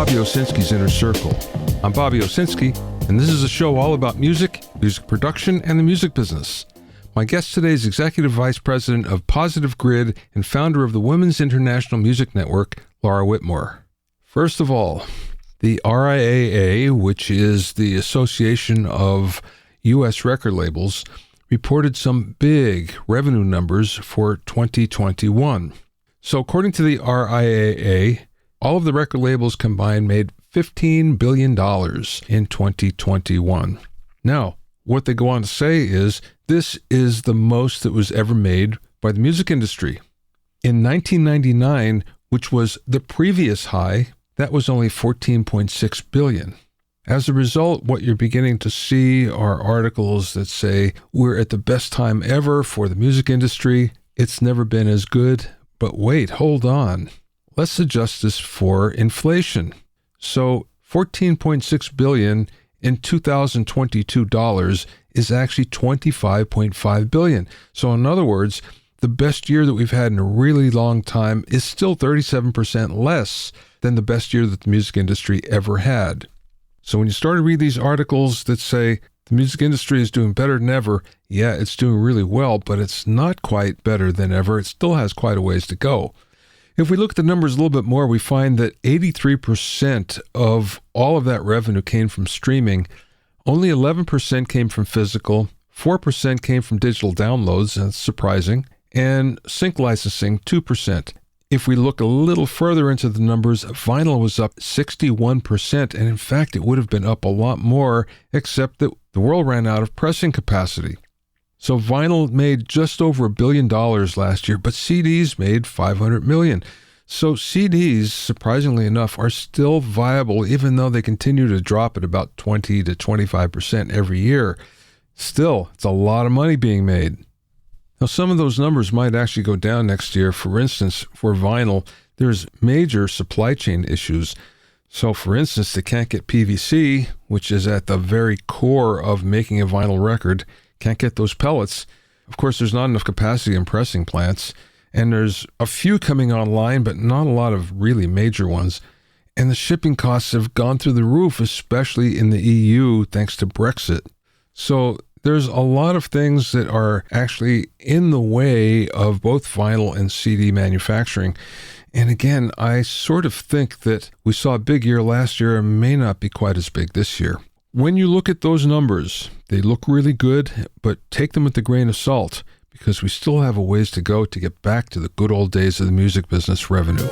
Bobby Owsinski's Inner Circle. I'm Bobby Owsinski, and this is a show all about music, music production, and the music business. My guest today is Executive Vice President of Positive Grid and founder of the Women's International Music Network, Laura Whitmore. First of all, the RIAA, which is the Association of U.S. Record Labels, reported some big revenue numbers for 2021. So according to the RIAA, all of the record labels combined made $15 billion in 2021. Now, what they go on to say is this is the most that was ever made by the music industry. In 1999, which was the previous high, that was only $14.6 billion. As a result, what you're beginning to see are articles that say we're at the best time ever for the music industry. It's never been as good. But wait, hold on. Let's adjust this for inflation. So $14.6 billion in 2022 dollars is actually $25.5 billion. So in other words, the best year that we've had in a really long time is still 37% less than the best year that the music industry ever had. So when you start to read these articles that say the music industry is doing better than ever, yeah, it's doing really well, but it's not quite better than ever. It still has quite a ways to go. If we look at the numbers a little bit more, we find that 83% of all of that revenue came from streaming, only 11% came from physical, 4% came from digital downloads, and that's surprising, and sync licensing, 2%. If we look a little further into the numbers, vinyl was up 61%, and in fact, it would have been up a lot more, except that the world ran out of pressing capacity. So vinyl made just over $1 billion last year, but CDs made $500 million. So CDs, surprisingly enough, are still viable, even though they continue to drop at about 20 to 25% every year. Still, it's a lot of money being made. Now, some of those numbers might actually go down next year. For instance, for vinyl, there's major supply chain issues. So, for instance, they can't get PVC, which is at the very core of making a vinyl record, can't get those pellets. Of course, there's not enough capacity in pressing plants, and there's a few coming online, but not a lot of really major ones. And the shipping costs have gone through the roof, especially in the EU, thanks to Brexit. So there's a lot of things that are actually in the way of both vinyl and CD manufacturing. And again, I sort of think that we saw a big year last year and may not be quite as big this year. When you look at those numbers, they look really good, but take them with a grain of salt because we still have a ways to go to get back to the good old days of the music business revenue.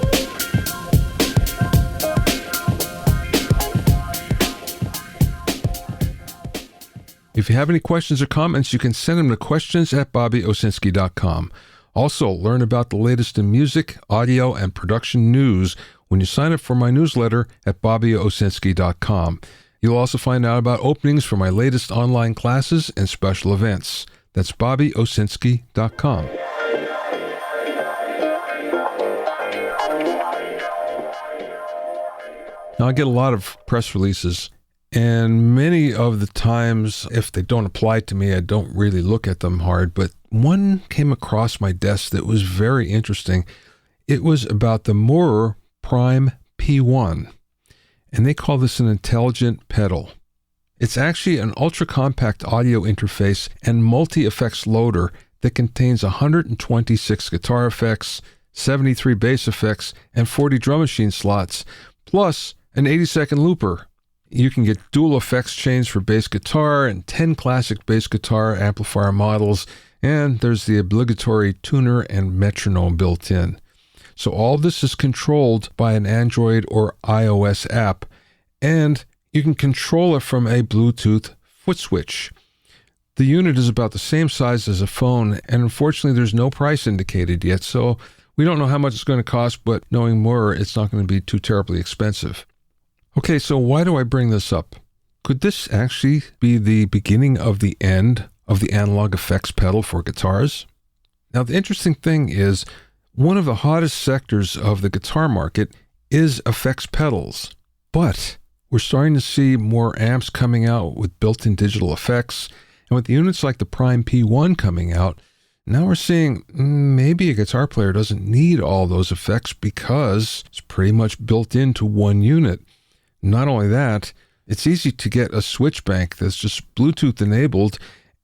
If you have any questions or comments, you can send them to questions@bobbyowsinski.com. Also, learn about the latest in music, audio, and production news when you sign up for my newsletter at bobbyowsinski.com. You'll also find out about openings for my latest online classes and special events. That's bobbyowsinski.com. Now, I get a lot of press releases, and many of the times, if they don't apply to me, I don't really look at them hard. But one came across my desk that was very interesting. It was about the Moorer Prime P1, and they call this an intelligent pedal. It's actually an ultra-compact audio interface and multi-effects loader that contains 126 guitar effects, 73 bass effects, and 40 drum machine slots, plus an 80-second looper. You can get dual effects chains for bass guitar and 10 classic bass guitar amplifier models, and there's the obligatory tuner and metronome built in. So all this is controlled by an Android or iOS app, and you can control it from a Bluetooth foot switch. The unit is about the same size as a phone, and unfortunately there's no price indicated yet, so we don't know how much it's going to cost, but knowing more, it's not going to be too terribly expensive. Okay, so why do I bring this up? Could this actually be the beginning of the end of the analog effects pedal for guitars? Now, the interesting thing is, one of the hottest sectors of the guitar market is effects pedals, but we're starting to see more amps coming out with built-in digital effects, and with units like the Prime P1 coming out, now we're seeing maybe a guitar player doesn't need all those effects because it's pretty much built into one unit. Not only that, it's easy to get a switch bank that's just Bluetooth enabled,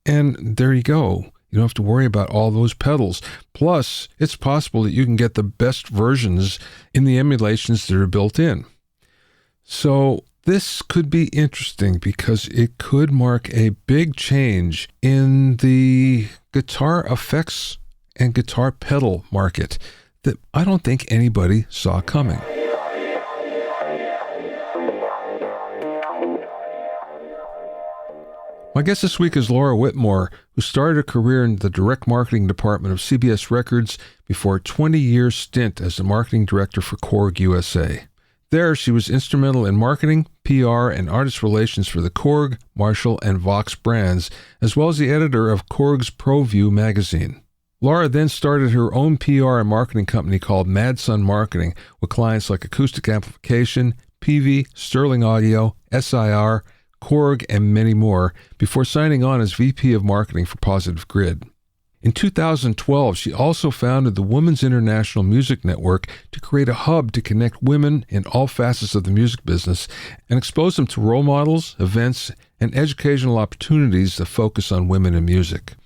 and there you go. You don't have to worry about all those pedals. Plus, it's possible that you can get the best versions in the emulations that are built in. So this could be interesting because it could mark a big change in the guitar effects and guitar pedal market that I don't think anybody saw coming. My guest this week is Laura Whitmore, who started a career in the direct marketing department of CBS Records before a 20-year stint as the marketing director for Korg USA. There, she was instrumental in marketing, PR, and artist relations for the Korg, Marshall, and Vox brands, as well as the editor of Korg's ProView magazine. Laura then started her own PR and marketing company called Mad Sun Marketing with clients like Acoustic Amplification, Peavy, Sterling Audio, SIR, Korg, and many more, before signing on as VP of Marketing for Positive Grid. In 2012, she also founded the Women's International Music Network to create a hub to connect women in all facets of the music business and expose them to role models, events, and educational opportunities that focus on women in music.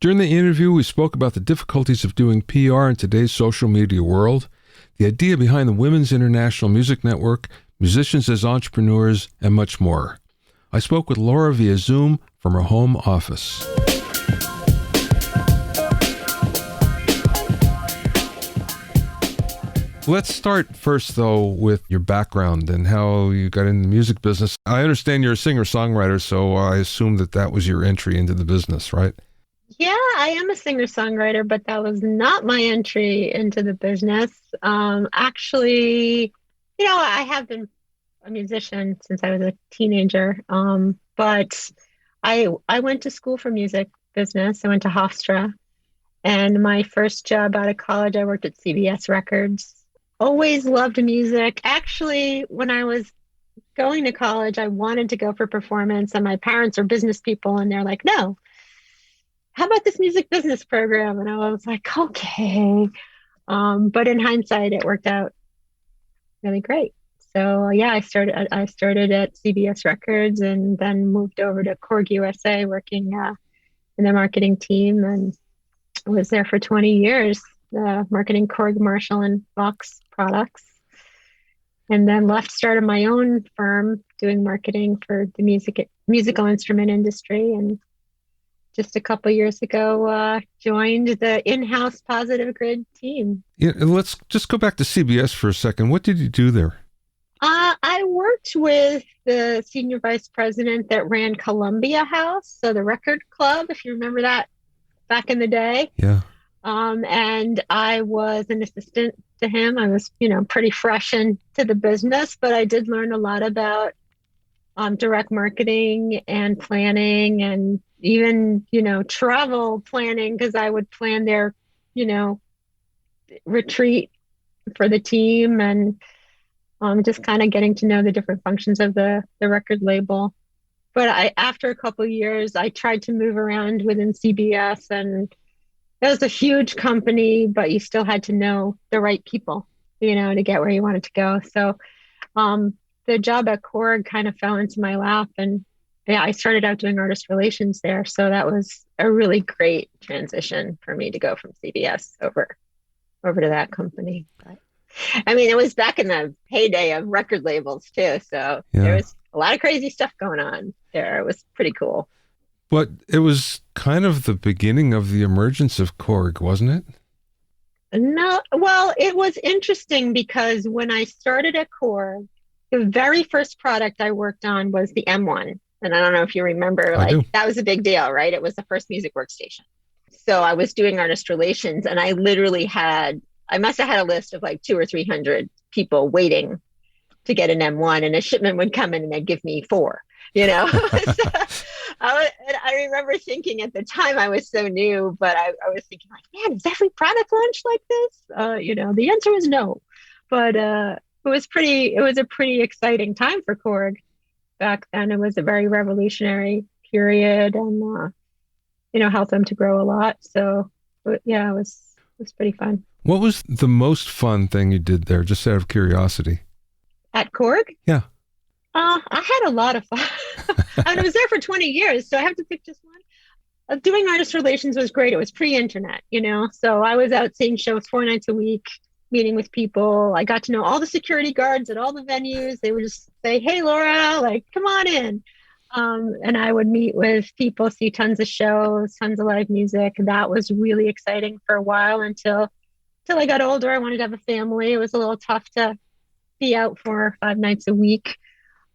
During the interview, we spoke about the difficulties of doing PR in today's social media world, the idea behind the Women's International Music Network, musicians as entrepreneurs, and much more. I spoke with Laura via Zoom from her home office. Let's start first, though, with your background and how you got in the music business. I understand you're a singer-songwriter, so I assume that was your entry into the business, right? Yeah, I am a singer-songwriter, but that was not my entry into the business. Actually, I have been a musician since I was a teenager. But I went to school for music business. I went to Hofstra, and my first job out of college, I worked at CBS Records. Always loved music. Actually, when I was going to college, I wanted to go for performance, and my parents are business people, and they're like, no, how about this music business program? And I was like, okay. But in hindsight, it worked out really great. So yeah, I started at CBS Records and then moved over to Korg USA, working in the marketing team, and was there for 20 years, marketing Korg, Marshall, and Vox products. And then started my own firm doing marketing for the musical instrument industry. And just a couple years ago, joined the in-house Positive Grid team. Yeah, let's just go back to CBS for a second. What did you do there? I worked with the senior vice president that ran Columbia House, so the record club, if you remember that back in the day. Yeah. And I was an assistant to him. I was, pretty fresh into the business, but I did learn a lot about direct marketing and planning, and even, travel planning, because I would plan their, retreat for the team, and just kind of getting to know the different functions of the record label. But after a couple of years, I tried to move around within CBS, and it was a huge company, but you still had to know the right people, to get where you wanted to go. So the job at Korg kind of fell into my lap, and yeah, I started out doing artist relations there. So that was a really great transition for me to go from CBS over to that company. But, it was back in the heyday of record labels too. So There was a lot of crazy stuff going on there. It was pretty cool. But it was kind of the beginning of the emergence of Korg, wasn't it? No, well, it was interesting because when I started at Korg, the very first product I worked on was the M1. And I don't know if you remember, that was a big deal, right? It was the first music workstation. So I was doing artist relations, and I literally I must have had a list of 200 or 300 people waiting to get an M1, and a shipment would come in and they'd give me 4, So I remember thinking at the time, I was so new, but I was thinking man, is every product launch like this? The answer is no, but it was a pretty exciting time for Korg back then. It was a very revolutionary period, and, helped them to grow a lot. So yeah, it was pretty fun. What was the most fun thing you did there, just out of curiosity? At Korg? Yeah. I had a lot of fun. And I was there for 20 years, so I have to pick just one. Doing artist relations was great. It was pre-internet, so I was out seeing shows 4 nights a week, meeting with people. I got to know all the security guards at all the venues. They would just say, "Hey, Laura, like, come on in." And I would meet with people, see tons of shows, tons of live music. That was really exciting for a while until I got older. I wanted to have a family. It was a little tough to be out 4 or 5 nights a week.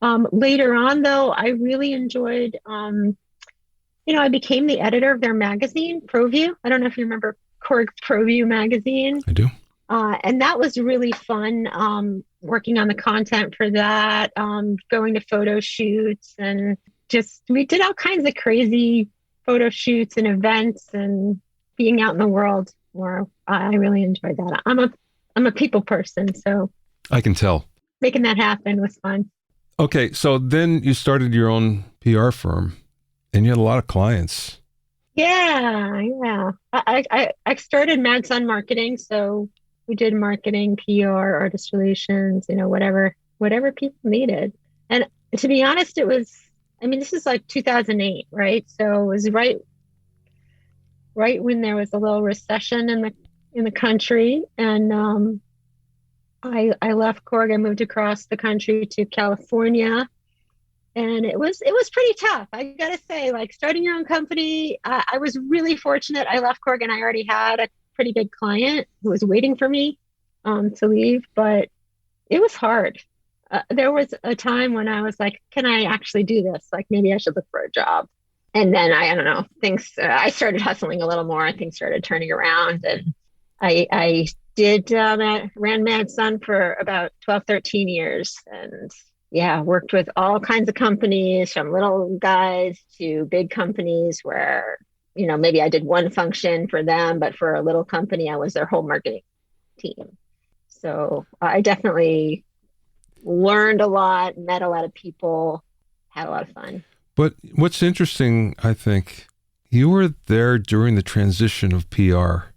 Later on, though, I really enjoyed, I became the editor of their magazine, ProView. I don't know if you remember Korg's ProView magazine. I do. And that was really fun, working on the content for that, going to photo shoots, and we did all kinds of crazy photo shoots and events and being out in the world where I really enjoyed that. I'm a people person, so I can tell. Making that happen was fun. Okay, so then you started your own PR firm and you had a lot of clients. Yeah. I started Mad Sun Marketing, so we did marketing, PR, artist relations, whatever people needed. And to be honest, this is like 2008, right? So it was right when there was a little recession in the country, and I left Korg. I moved across the country to California, and it was pretty tough. I gotta say, like, starting your own company, I was really fortunate. I left Korg and I already had a pretty big client who was waiting for me to leave, but it was hard. There was a time when I was like, can I actually do this? Like, maybe I should look for a job. And then I don't know, I started hustling a little more. Things started turning around, and I ran Mad Sun for about 12, 13 years. And yeah, worked with all kinds of companies, from little guys to big companies where, maybe I did one function for them, but for a little company, I was their whole marketing team. So I definitely learned a lot, met a lot of people, had a lot of fun. But what's interesting, I think, you were there during the transition of PR,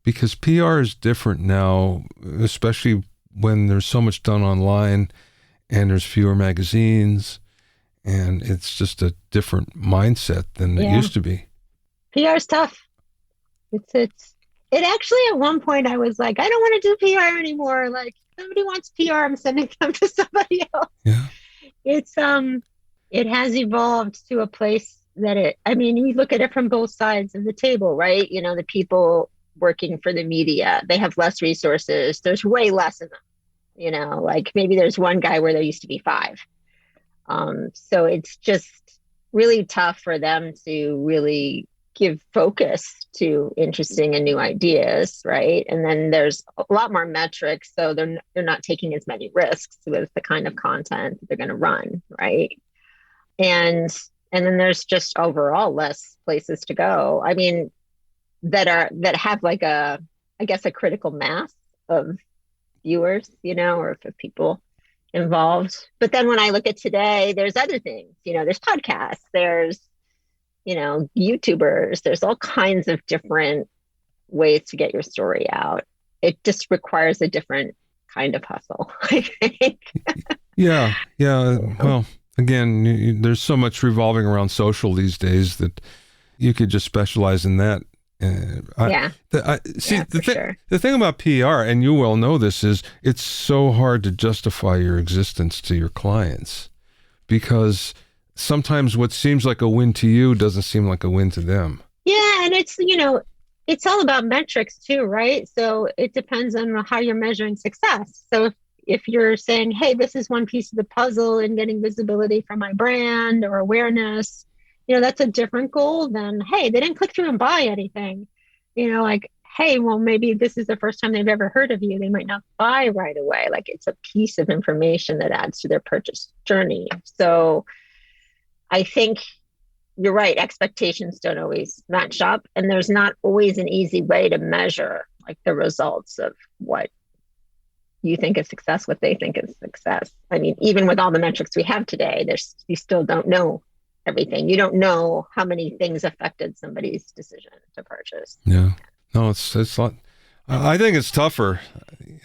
because PR is different now, especially when there's so much done online and there's fewer magazines, and it's just a different mindset than it used to be. PR is tough. It actually, at one point I was like, I don't want to do PR anymore. Like, somebody wants PR, I'm sending them to somebody else. Yeah. It has evolved to a place that we look at it from both sides of the table, right? The people working for the media, they have less resources. There's way less of them, like maybe there's one guy where there used to be 5. So it's just really tough for them to really give focus to interesting and new ideas, right? And then there's a lot more metrics, so they're not taking as many risks with the kind of content that they're going to run, right? And then there's just overall less places to go. That have like a critical mass of viewers, or of people involved. But then when I look at today, there's other things, there's podcasts, there's, YouTubers, there's all kinds of different ways to get your story out. It just requires a different kind of hustle, I think. Yeah. Well, again, there's so much revolving around social these days that you could just specialize in that. The thing about PR, and you well know this, is it's so hard to justify your existence to your clients, because sometimes what seems like a win to you doesn't seem like a win to them. Yeah, and it's all about metrics too, right? So it depends on how you're measuring success. So if you're saying, hey, this is one piece of the puzzle in getting visibility for my brand or awareness, that's a different goal than, hey, they didn't click through and buy anything. Like, hey, well, maybe this is the first time they've ever heard of you. They might not buy right away. Like, it's a piece of information that adds to their purchase journey. So I think you're right. Expectations don't always match up, and there's not always an easy way to measure like the results of what you think is success, what they think is success. Even with all the metrics we have today, you still don't know everything. You don't know how many things affected somebody's decision to purchase. Yeah. No, it's I think it's tougher,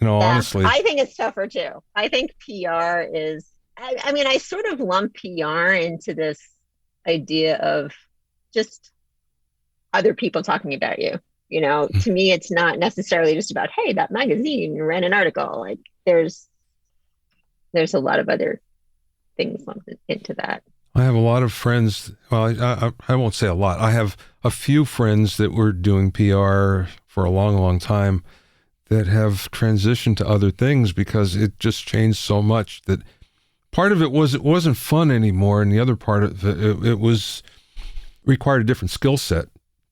honestly. I think it's tougher too. I think PR is I mean, I sort of lump PR into this idea of just other people talking about you. To me, it's not necessarily just about, hey, that magazine ran an article. Like there's a lot of other things lumped into that. I have a lot of friends. Well, I won't say a lot. I have a few friends that were doing PR for a long, long time that have transitioned to other things because it just changed so much that part of it wasn't fun anymore, and the other part of it was required a different skill set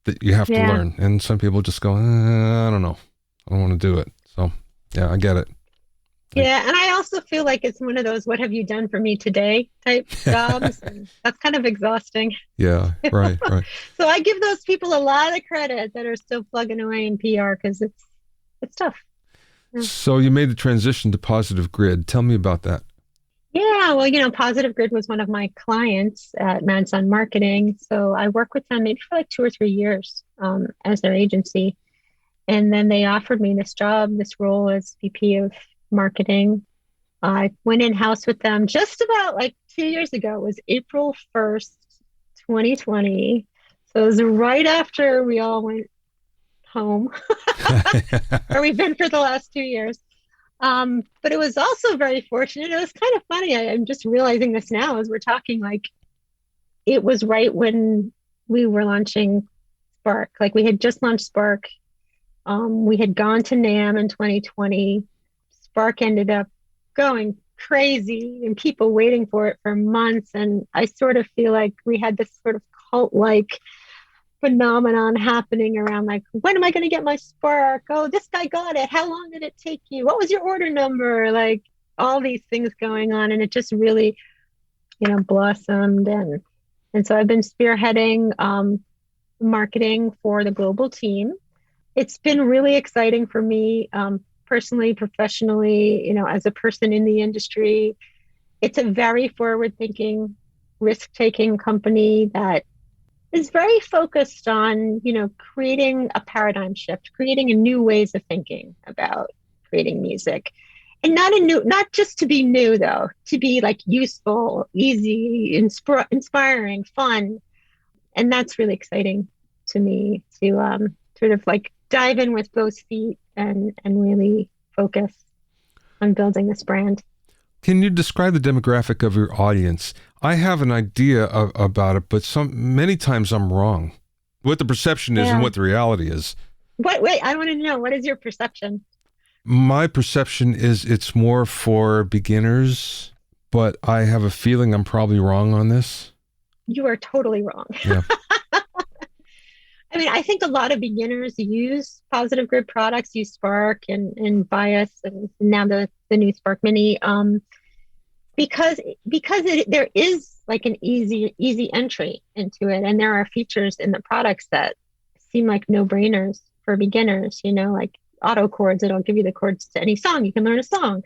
that you have to learn. And some people just go, I don't know, I don't want to do it. So yeah, I get it. Yeah, and I also feel like it's one of those "what have you done for me today" type jobs. And that's kind of exhausting. Yeah, right. So I give those people a lot of credit that are still plugging away in PR because it's tough. Yeah. So you made the transition to Positive Grid. Tell me about that. Yeah, well, Positive Grid was one of my clients at Manson Marketing. So I worked with them maybe for like 2 or 3 years as their agency. And then they offered me this role as VP of marketing. I went in-house with them just about like 2 years ago. It was April 1st, 2020. So it was right after we all went home, or we've been for the last 2 years. But it was also very fortunate. It was kind of funny. I'm just realizing this now as we're talking, like it was right when we were launching Spark. Like we had just launched Spark. We had gone to NAMM in 2020. Spark ended up going crazy and people waiting for it for months. And I sort of feel like we had this sort of cult-like phenomenon happening around, like, when am I going to get my Spark? Oh, this guy got it. How long did it take you? What was your order number? Like all these things going on. And it just really, blossomed. And so I've been spearheading marketing for the global team. It's been really exciting for me. Personally, professionally, as a person in the industry. It's a very forward-thinking, risk-taking company that is very focused on, creating a paradigm shift, creating a new ways of thinking about creating music. And not just to be new though, to be like useful, easy, inspiring, fun. And that's really exciting to me to sort of like dive in with both feet and really focus on building this brand. Can you describe the demographic of your audience? I have an idea about it, but many times I'm wrong. What the perception is and what the reality is. Wait, I want to know, what is your perception? My perception is it's more for beginners, but I have a feeling I'm probably wrong on this. You are totally wrong. Yeah. I mean, I think a lot of beginners use Positive Grid products, use Spark and Bias, and now the new Spark Mini, because there is like an easy entry into it, and there are features in the products that seem like no-brainers for beginners. Like auto chords, it'll give you the chords to any song. You can learn a song.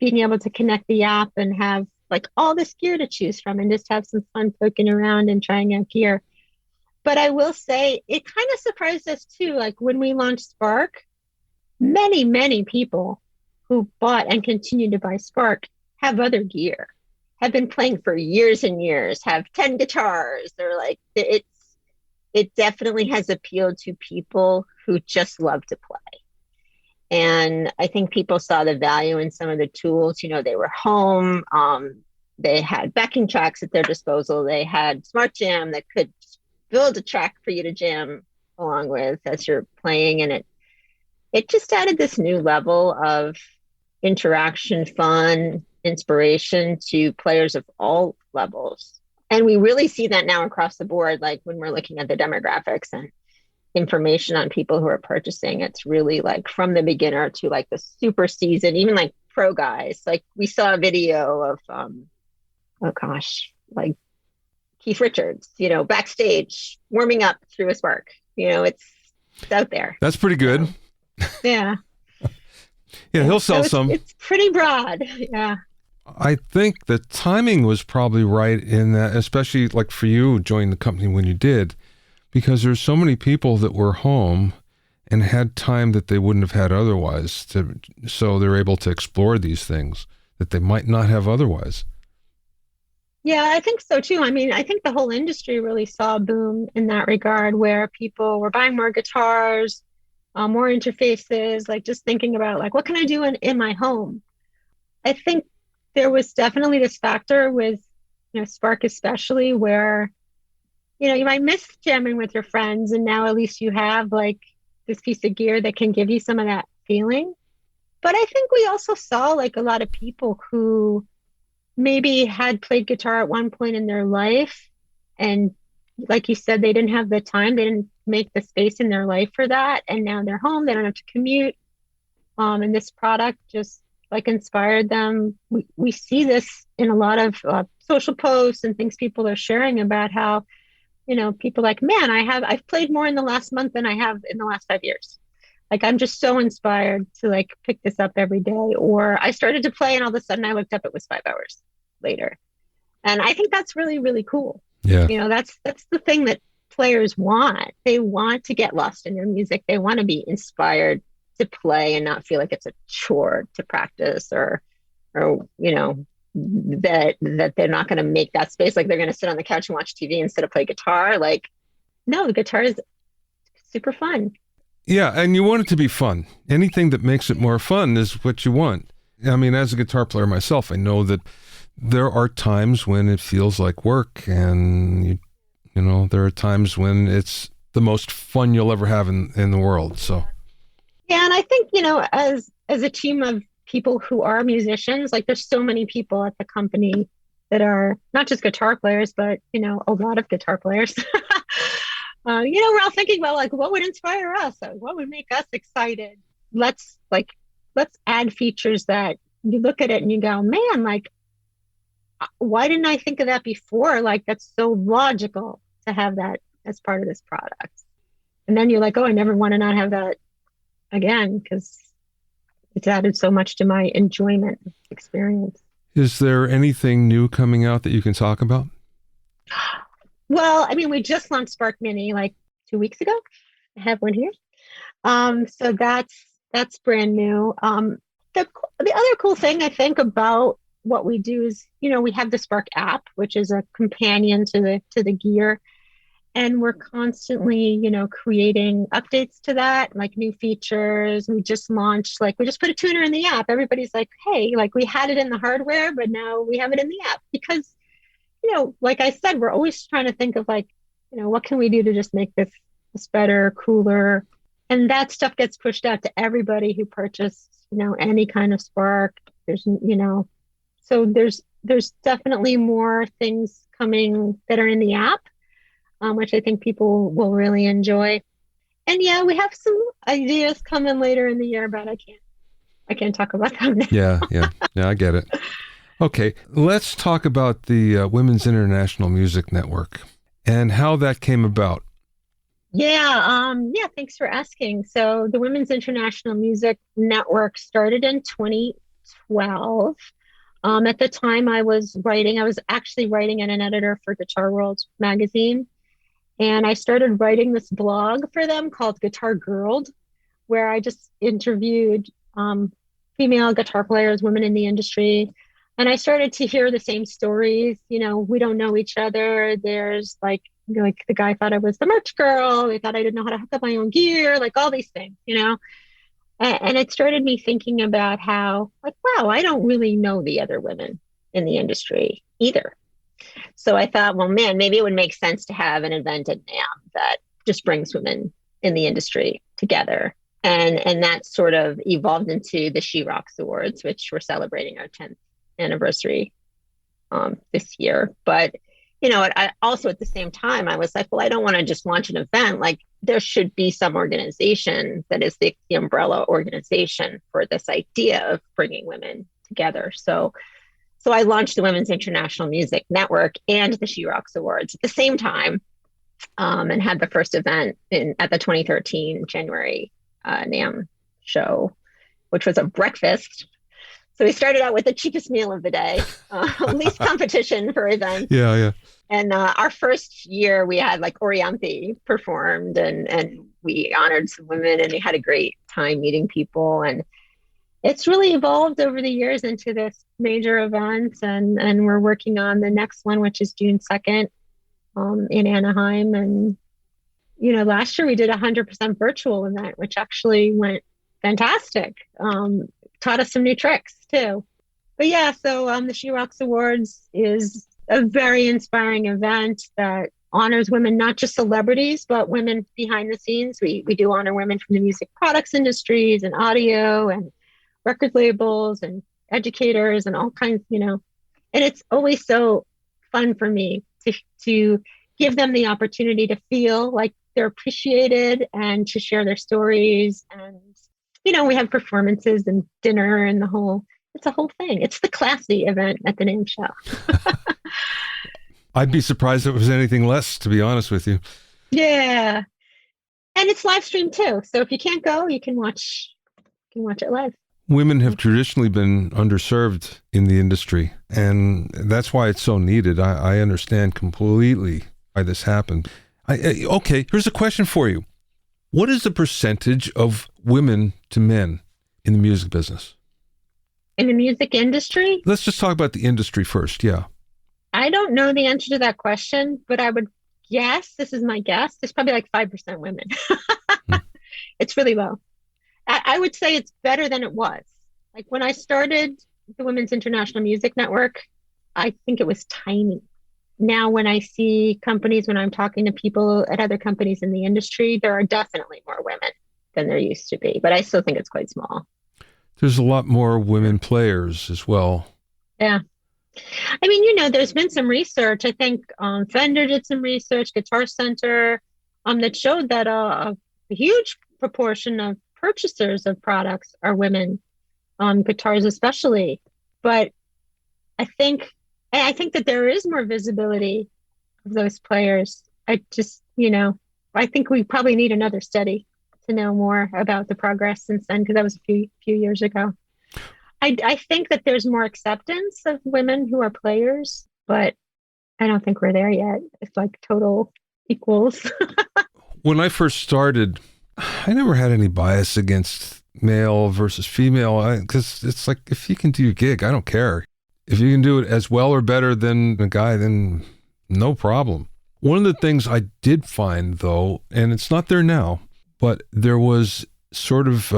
Being able to connect the app and have like all this gear to choose from, and just have some fun poking around and trying out gear. But I will say it kind of surprised us too. Like when we launched Spark, many, many people who bought and continue to buy Spark have other gear, have been playing for years and years, have 10 guitars. They're like, it definitely has appealed to people who just love to play. And I think people saw the value in some of the tools. They were home. They had backing tracks at their disposal. They had Smart Jam that could build a track for you to jam along with as you're playing. And it just added this new level of interaction, fun, inspiration to players of all levels. And we really see that now across the board, like when we're looking at the demographics and information on people who are purchasing. It's really like from the beginner to like the super seasoned, even like pro guys. Like we saw a video of, like Keith Richards, backstage warming up through a Spark. It's out there. That's pretty good. Yeah. Yeah, he'll sell some. It's pretty broad. Yeah. I think the timing was probably right in that, especially like for you joining the company when you did, because there's so many people that were home and had time that they wouldn't have had otherwise. So they're able to explore these things that they might not have otherwise. Yeah, I think so too. I mean, I think the whole industry really saw a boom in that regard where people were buying more guitars, more interfaces, like just thinking about like, what can I do in my home? I think there was definitely this factor with, Spark especially where, you might miss jamming with your friends and now at least you have like this piece of gear that can give you some of that feeling. But I think we also saw like a lot of people who maybe had played guitar at one point in their life and like you said, they didn't have the time, they didn't make the space in their life for that. And now they're home, they don't have to commute. And this product just like inspired them. We see this in a lot of social posts and things people are sharing about how, people like, man, I've played more in the last month than I have in the last 5 years. Like I'm just so inspired to like pick this up every day. Or I started to play and all of a sudden I looked up, it was 5 hours later. And I think that's really, really cool. Yeah. That's the thing that players want. They want to get lost in their music. They want to be inspired to play and not feel like it's a chore to practice or that they're not going to make that space. Like they're going to sit on the couch and watch TV instead of play guitar. Like, no, the guitar is super fun. Yeah, and you want it to be fun. Anything that makes it more fun is what you want. I mean, as a guitar player myself, I know that there are times when it feels like work, and there are times when it's the most fun you'll ever have in the world. So, yeah, and I think as a team of people who are musicians, like there's so many people at the company that are not just guitar players, but a lot of guitar players. We're all thinking about like what would inspire us, what would make us excited. Let's add features that you look at it and you go, man, like why didn't I think of that before? Like that's so logical to have that as part of this product. And then you're like, oh, I never want to not have that again because it's added so much to my enjoyment experience. is there anything new coming out that you can talk about? Well, I mean, we just launched Spark Mini like 2 weeks ago. I have one here. So that's brand new. The other cool thing I think about what we do is, we have the Spark app, which is a companion to the gear. And we're constantly, creating updates to that, like new features. We just launched, we just put a tuner in the app. Everybody's like, hey, like we had it in the hardware, but now we have it in the app because, like I said, we're always trying to think of what can we do to just make this better, cooler. And that stuff gets pushed out to everybody who purchased, any kind of Spark. So there's definitely more things coming that are in the app. Which I think people will really enjoy. And yeah, we have some ideas coming later in the year, but I can't talk about them now. Yeah, I get it. Okay, let's talk about the Women's International Music Network and how that came about. Yeah, thanks for asking. So the Women's International Music Network started in 2012. At the time I was actually writing and an editor for Guitar World magazine. And I started writing this blog for them called Guitar Girled, where I just interviewed female guitar players, women in the industry. And I started to hear the same stories. We don't know each other. There's like the guy thought I was the merch girl. They thought I didn't know how to hook up my own gear, like all these things, And it started me thinking about how, wow, I don't really know the other women in the industry either. So I thought, well, man, maybe it would make sense to have an event at NAMM that just brings women in the industry together. And that sort of evolved into the She Rocks Awards, which we're celebrating our 10th anniversary this year. But, I also at the same time, I was like, well, I don't want to just launch an event. Like there should be some organization that is the umbrella organization for this idea of bringing women together. So I launched the Women's International Music Network and the She Rocks Awards at the same time, and had the first event at the 2013 January NAMM show, which was a breakfast. So we started out with the cheapest meal of the day, least competition for events. Yeah. And our first year, we had Orianthi performed, and we honored some women, and we had a great time meeting people. And It's really evolved over the years into this major event, and we're working on the next one, which is June 2nd, in Anaheim. And last year we did 100% virtual event, which actually went fantastic. Taught us some new tricks too. But yeah, so the She Rocks Awards is a very inspiring event that honors women, not just celebrities, but women behind the scenes. We do honor women from the music products industries and audio and record labels and educators and all kinds, and it's always so fun for me to give them the opportunity to feel like they're appreciated and to share their stories. And, we have performances and dinner and it's a whole thing. It's the classy event at the name show. I'd be surprised if it was anything less, to be honest with you. Yeah. And it's live streamed too. So if you can't go, you can watch it live. Women have traditionally been underserved in the industry, and that's why it's so needed. I understand completely why this happened. Okay, here's a question for you. What is the percentage of women to men in the music business? In the music industry? Let's just talk about the industry first, yeah. I don't know the answer to that question, but I would guess, this is my guess, there's probably like 5% women. It's really low. I would say it's better than it was. Like when I started the Women's International Music Network, I think it was tiny. Now, when I see companies, when I'm talking to people at other companies in the industry, there are definitely more women than there used to be, but I still think it's quite small. There's a lot more women players as well. Yeah. I mean, there's been some research. I think Fender did some research, Guitar Center, that showed that a huge proportion of purchasers of products are women, guitars especially. But I think that there is more visibility of those players. I just, I think we probably need another study to know more about the progress since then, because that was a few years ago. I think that there's more acceptance of women who are players, but I don't think we're there yet. It's like total equals. When I first started, I never had any bias against male versus female, because it's like, if you can do your gig, I don't care. If you can do it as well or better than a guy, then no problem. One of the things I did find, though, and it's not there now, but there was sort of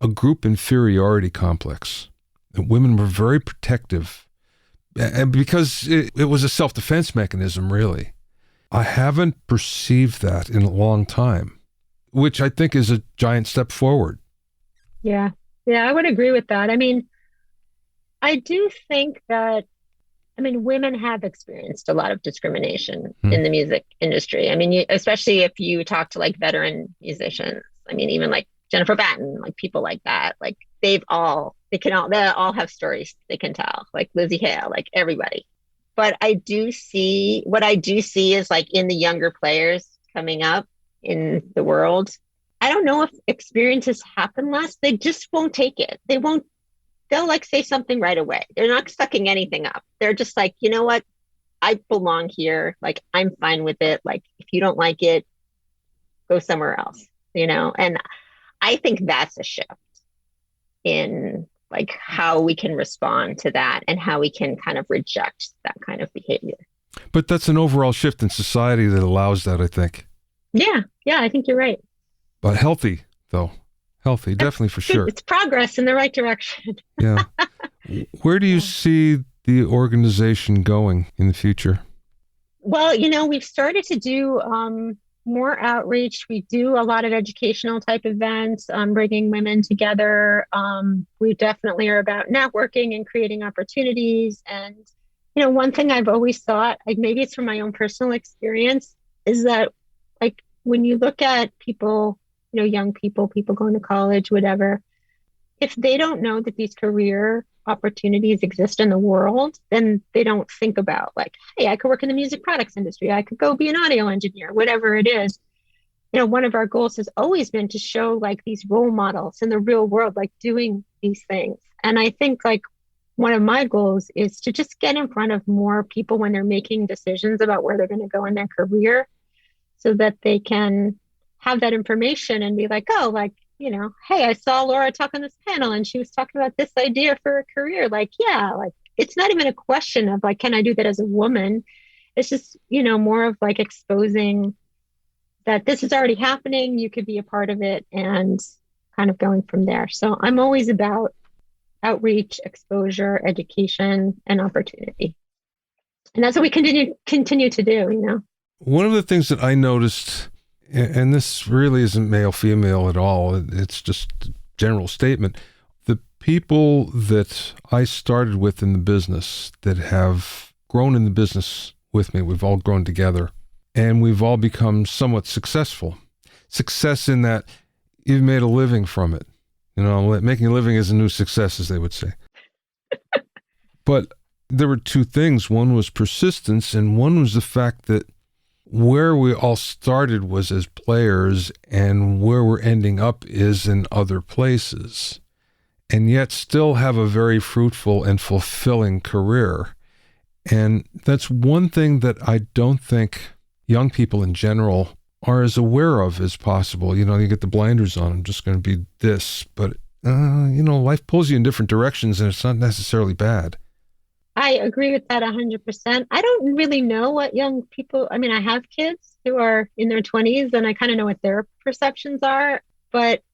a group inferiority complex. Women were very protective, and because it was a self-defense mechanism, really. I haven't perceived that in a long time, which I think is a giant step forward. Yeah, I would agree with that. I mean, I do think that, women have experienced a lot of discrimination in the music industry. I mean, especially if you talk to like veteran musicians. I mean, even like Jennifer Batten, like people like that, like they all have stories they can tell, like Lizzie Hale, like everybody. But what I do see is like in the younger players coming up in the world, I don't know if experiences happen less. They just won't take it. They'll like say something right away. They're not sucking anything up. They're just like, you know what? I belong here. Like, I'm fine with it. Like, if you don't like it, go somewhere else, And I think that's a shift in like how we can respond to that and how we can kind of reject that kind of behavior. But that's an overall shift in society that allows that, I think. Yeah, I think you're right. But healthy, though. Healthy, definitely, for sure. It's progress in the right direction. Yeah. Where do you see the organization going in the future? Well, we've started to do more outreach. We do a lot of educational type events, bringing women together. We definitely are about networking and creating opportunities. And, one thing I've always thought, like maybe it's from my own personal experience, is that like when you look at people, young people going to college, whatever, if they don't know that these career opportunities exist in the world, then they don't think about like, hey, I could work in the music products industry. I could go be an audio engineer, whatever it is. One of our goals has always been to show like these role models in the real world, like doing these things. And I think like one of my goals is to just get in front of more people when they're making decisions about where they're going to go in their career, so that they can have that information and be like, oh, like hey, I saw Laura talk on this panel and she was talking about this idea for a career. Like, yeah, like it's not even a question of like, can I do that as a woman? It's just, more of like exposing that this is already happening. You could be a part of it and kind of going from there. So I'm always about outreach, exposure, education, and opportunity. And that's what we continue to do. One of the things that I noticed, and this really isn't male female at all, it's just a general statement. The people that I started with in the business that have grown in the business with me, we've all grown together, and we've all become somewhat successful. Success in that you've made a living from it. Making a living is a new success, as they would say. But there were two things. One was persistence, and one was the fact that where we all started was as players, and where we're ending up is in other places, and yet still have a very fruitful and fulfilling career. And that's one thing that I don't think young people in general are as aware of as possible. You get the blinders on, I'm just going to be this, but life pulls you in different directions, and it's not necessarily bad. I agree with that 100%. I don't really know what young people, I mean, I have kids who are in their 20s and I kind of know what their perceptions are, but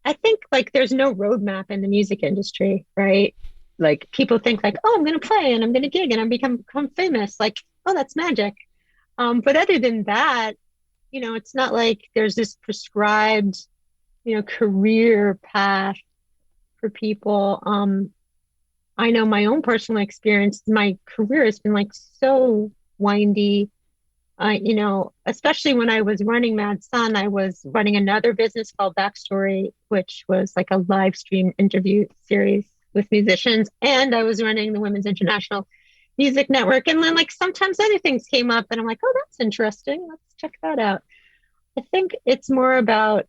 I think like there's no roadmap in the music industry, right? Like people think like, oh, I'm going to play and I'm going to gig and I'm become famous. Like, oh, that's magic. But other than that, it's not like there's this prescribed, career path for people. I know my own personal experience, my career has been like so windy. Especially when I was running Mad Sun, I was running another business called Backstory, which was like a live stream interview series with musicians. And I was running the Women's International Music Network. And then like sometimes other things came up and I'm like, oh, that's interesting. Let's check that out. I think it's more about,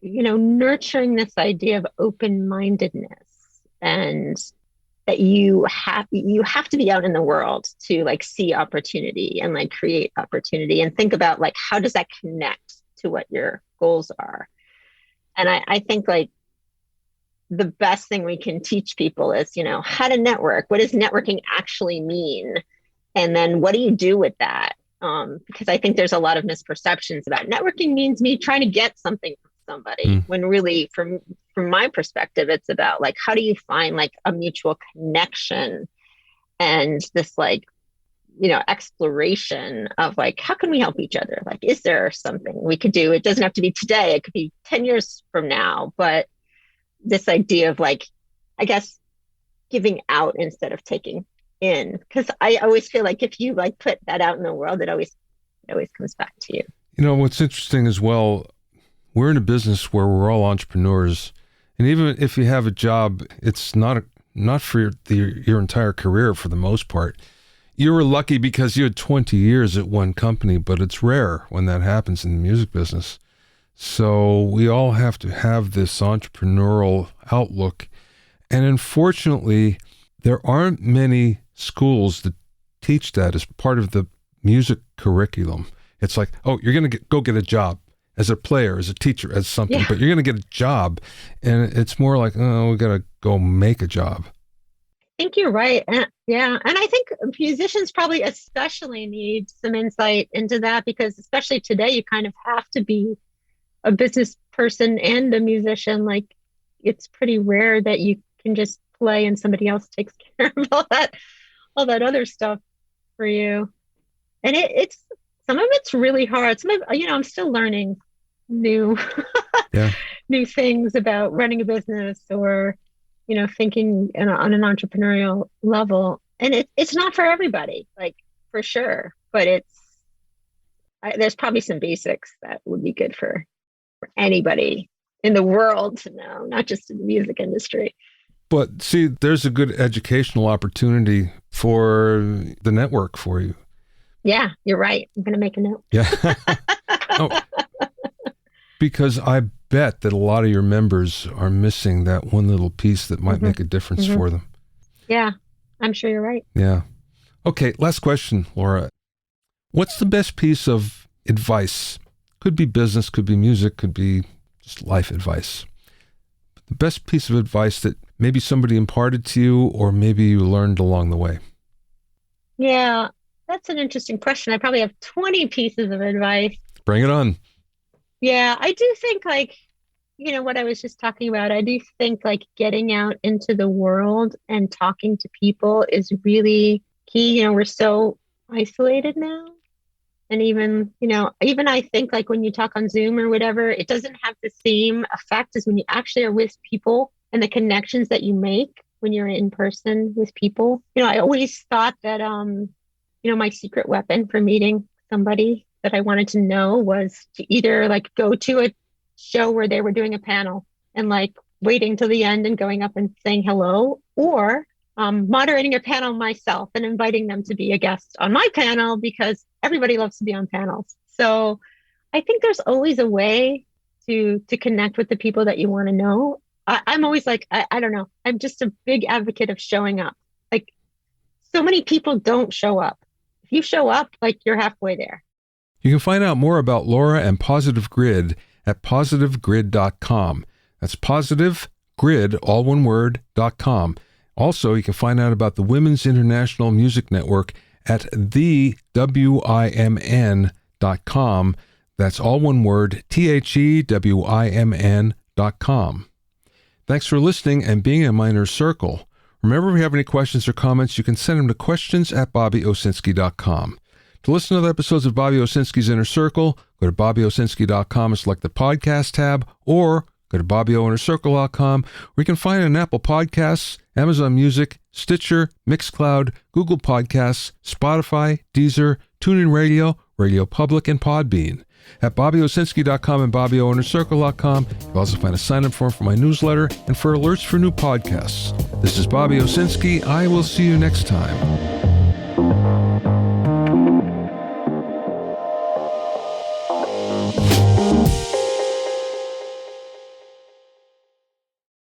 nurturing this idea of open-mindedness and that you have to be out in the world to like see opportunity and like create opportunity and think about like, how does that connect to what your goals are? And I think like the best thing we can teach people is, how to network. What does networking actually mean? And then what do you do with that? Because I think there's a lot of misperceptions about networking means me trying to get something from somebody, when really from my perspective, it's about like, how do you find like a mutual connection and this like, exploration of like, how can we help each other? Like, is there something we could do? It doesn't have to be today. It could be 10 years from now. But this idea of like, I guess, giving out instead of taking in, because I always feel like if you like put that out in the world, it always comes back to you. What's interesting as well, we're in a business where we're all entrepreneurs, and even if you have a job, it's not for your entire career for the most part. You were lucky because you had 20 years at one company, but it's rare when that happens in the music business. So we all have to have this entrepreneurial outlook, and unfortunately, there aren't many schools that teach that as part of the music curriculum. It's like, oh, you're going to go get a job as a player, as a teacher, as something, but you're going to get a job. And it's more like, oh, we got to go make a job. I think you're right. Yeah. And I think musicians probably especially need some insight into that, because especially today, you kind of have to be a business person and a musician. Like, it's pretty rare that you can just play and somebody else takes care of all that other stuff for you. And it's some of it's really hard. Some of, I'm still learning new new things about running a business or thinking on an entrepreneurial level. And it's not for everybody, like, for sure, but there's probably some basics that would be good for anybody in the world to know, not just in the music industry. But see, there's a good educational opportunity for the network for you. Yeah, you're right. I'm going to make a note. Yeah. Oh, because I bet that a lot of your members are missing that one little piece that might make a difference for them. Yeah, I'm sure you're right. Yeah. Okay, last question, Laura. What's the best piece of advice? Could be business, could be music, could be just life advice. The best piece of advice that maybe somebody imparted to you or maybe you learned along the way. Yeah, that's an interesting question. I probably have 20 pieces of advice. Bring it on. Yeah, I do think what I was just talking about, I do think getting out into the world and talking to people is really key. We're so isolated now. And even I think when you talk on Zoom or whatever, it doesn't have the same effect as when you actually are with people and the connections that you make when you're in person with people. I always thought that, my secret weapon for meeting somebody that I wanted to know was to either go to a show where they were doing a panel and waiting till the end and going up and saying hello, or moderating a panel myself and inviting them to be a guest on my panel, because everybody loves to be on panels. So I think there's always a way to connect with the people that you want to know. I'm always I don't know. I'm just a big advocate of showing up. So many people don't show up. If you show up, you're halfway there. You can find out more about Laura and Positive Grid at positivegrid.com. That's Positive Grid, all one word, .com. Also, you can find out about the Women's International Music Network at thewimn.com. That's all one word, thewimn.com. Thanks for listening and being in my inner circle. Remember, if you have any questions or comments, you can send them to questions@bobbyowsinski.com. To listen to other episodes of Bobby Owsinski's Inner Circle, go to bobbyowsinski.com and select the podcast tab, or go to bobbyoinnercircle.com, where you can find it on Apple Podcasts, Amazon Music, Stitcher, Mixcloud, Google Podcasts, Spotify, Deezer, TuneIn Radio, Radio Public, and Podbean. At bobbyowsinski.com and bobbyoinnercircle.com, you'll also find a sign-up form for my newsletter and for alerts for new podcasts. This is Bobby Owsinski. I will see you next time.